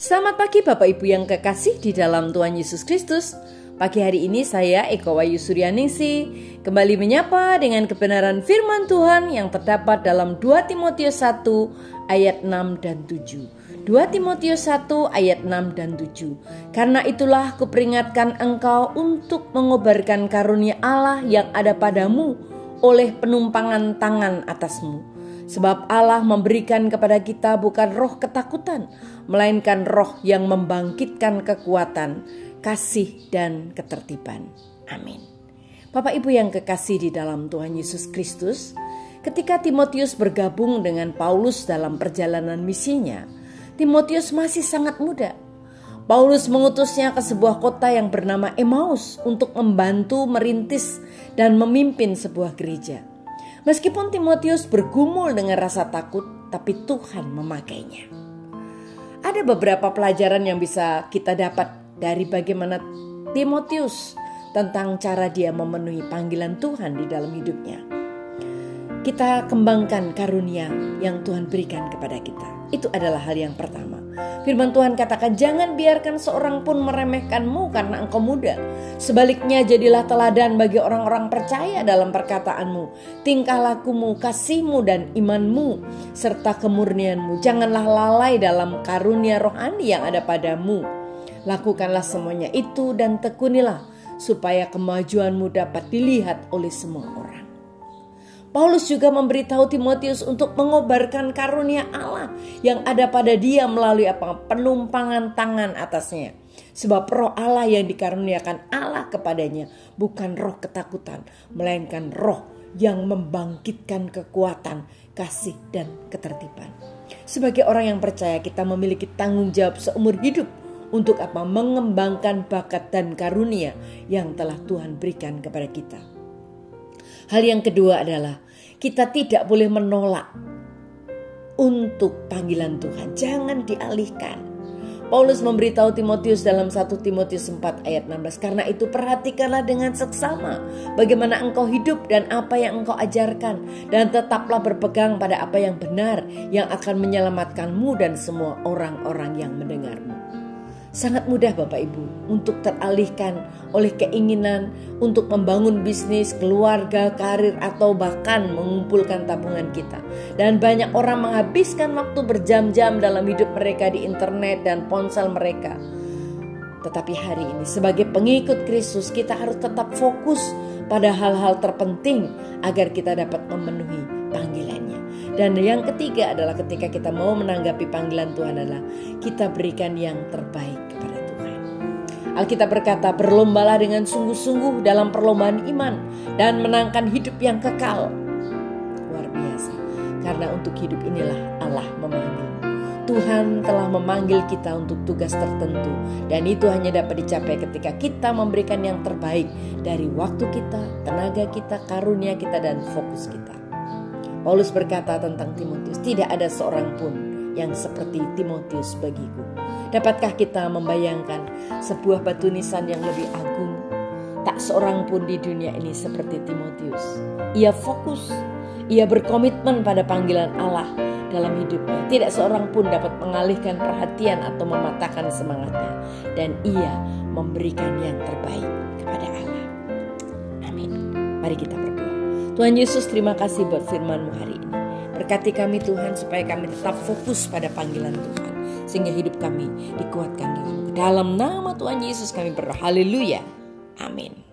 Selamat pagi Bapak Ibu yang kekasih di dalam Tuhan Yesus Kristus. Pagi hari ini saya Eko Wayu Suryaningsih kembali menyapa dengan kebenaran firman Tuhan yang terdapat dalam 2 Timotius 1 ayat 6 dan 7. 2 Timotius 1 ayat 6 dan 7. Karena itulah kuperingatkan engkau untuk mengobarkan karunia Allah yang ada padamu oleh penumpangan tangan atasmu. Sebab Allah memberikan kepada kita bukan roh ketakutan, melainkan roh yang membangkitkan kekuatan, kasih dan ketertiban. Amin. Bapak Ibu yang kekasih di dalam Tuhan Yesus Kristus, ketika Timotius bergabung dengan Paulus dalam perjalanan misinya, Timotius masih sangat muda. Paulus mengutusnya ke sebuah kota yang bernama Emmaus untuk membantu merintis dan memimpin sebuah gereja. Meskipun Timotius bergumul dengan rasa takut, tapi Tuhan memakainya. Ada beberapa pelajaran yang bisa kita dapat dari bagaimana Timotius tentang cara dia memenuhi panggilan Tuhan di dalam hidupnya. Kita kembangkan karunia yang Tuhan berikan kepada kita. Itu adalah hal yang pertama. Firman Tuhan katakan, jangan biarkan seorang pun meremehkanmu karena engkau muda. Sebaliknya jadilah teladan bagi orang-orang percaya dalam perkataanmu, tingkah lakumu, kasihmu dan imanmu, serta kemurnianmu. Janganlah lalai dalam karunia rohani yang ada padamu. Lakukanlah semuanya itu dan tekunilah, supaya kemajuanmu dapat dilihat oleh semua orang. Paulus juga memberitahu Timotius untuk mengobarkan karunia Allah yang ada pada dia melalui penumpangan tangan atasnya. Sebab roh Allah yang dikaruniakan Allah kepadanya bukan roh ketakutan, melainkan roh yang membangkitkan kekuatan, kasih dan ketertiban. Sebagai orang yang percaya, kita memiliki tanggung jawab seumur hidup untuk mengembangkan bakat dan karunia yang telah Tuhan berikan kepada kita. Hal yang kedua adalah kita tidak boleh menolak untuk panggilan Tuhan. Jangan dialihkan. Paulus memberitahu Timotius dalam 1 Timotius 4 ayat 16. Karena itu perhatikanlah dengan seksama bagaimana engkau hidup dan apa yang engkau ajarkan. Dan tetaplah berpegang pada apa yang benar yang akan menyelamatkanmu dan semua orang-orang yang mendengarmu. Sangat mudah Bapak Ibu untuk teralihkan oleh keinginan untuk membangun bisnis, keluarga, karir atau bahkan mengumpulkan tabungan kita. Dan banyak orang menghabiskan waktu berjam-jam dalam hidup mereka di internet dan ponsel mereka. Tetapi hari ini sebagai pengikut Kristus kita harus tetap fokus pada hal-hal terpenting agar kita dapat memenuhi panggilannya. Dan yang ketiga adalah ketika kita mau menanggapi panggilan Tuhan adalah kita berikan yang terbaik kepada Tuhan. Alkitab berkata, berlombalah dengan sungguh-sungguh dalam perlombaan iman dan menangkan hidup yang kekal. Luar biasa. Karena untuk hidup inilah Allah memanggil. Tuhan telah memanggil kita untuk tugas tertentu dan itu hanya dapat dicapai ketika kita memberikan yang terbaik dari waktu kita, tenaga kita, karunia kita dan fokus kita. Paulus berkata tentang Timotius, tidak ada seorang pun yang seperti Timotius bagiku. Dapatkah kita membayangkan sebuah batu nisan yang lebih agung? Tak seorang pun di dunia ini seperti Timotius. Ia fokus, ia berkomitmen pada panggilan Allah dalam hidupnya. Tidak seorang pun dapat mengalihkan perhatian atau mematahkan semangatnya. Dan ia memberikan yang terbaik kepada Allah. Amin. Mari kita berdoa. Tuhan Yesus, terima kasih buat firman-Mu hari ini. Berkati kami Tuhan supaya kami tetap fokus pada panggilan Tuhan. Sehingga hidup kami dikuatkan dalam nama Tuhan Yesus kami berdoa. Haleluya. Amin.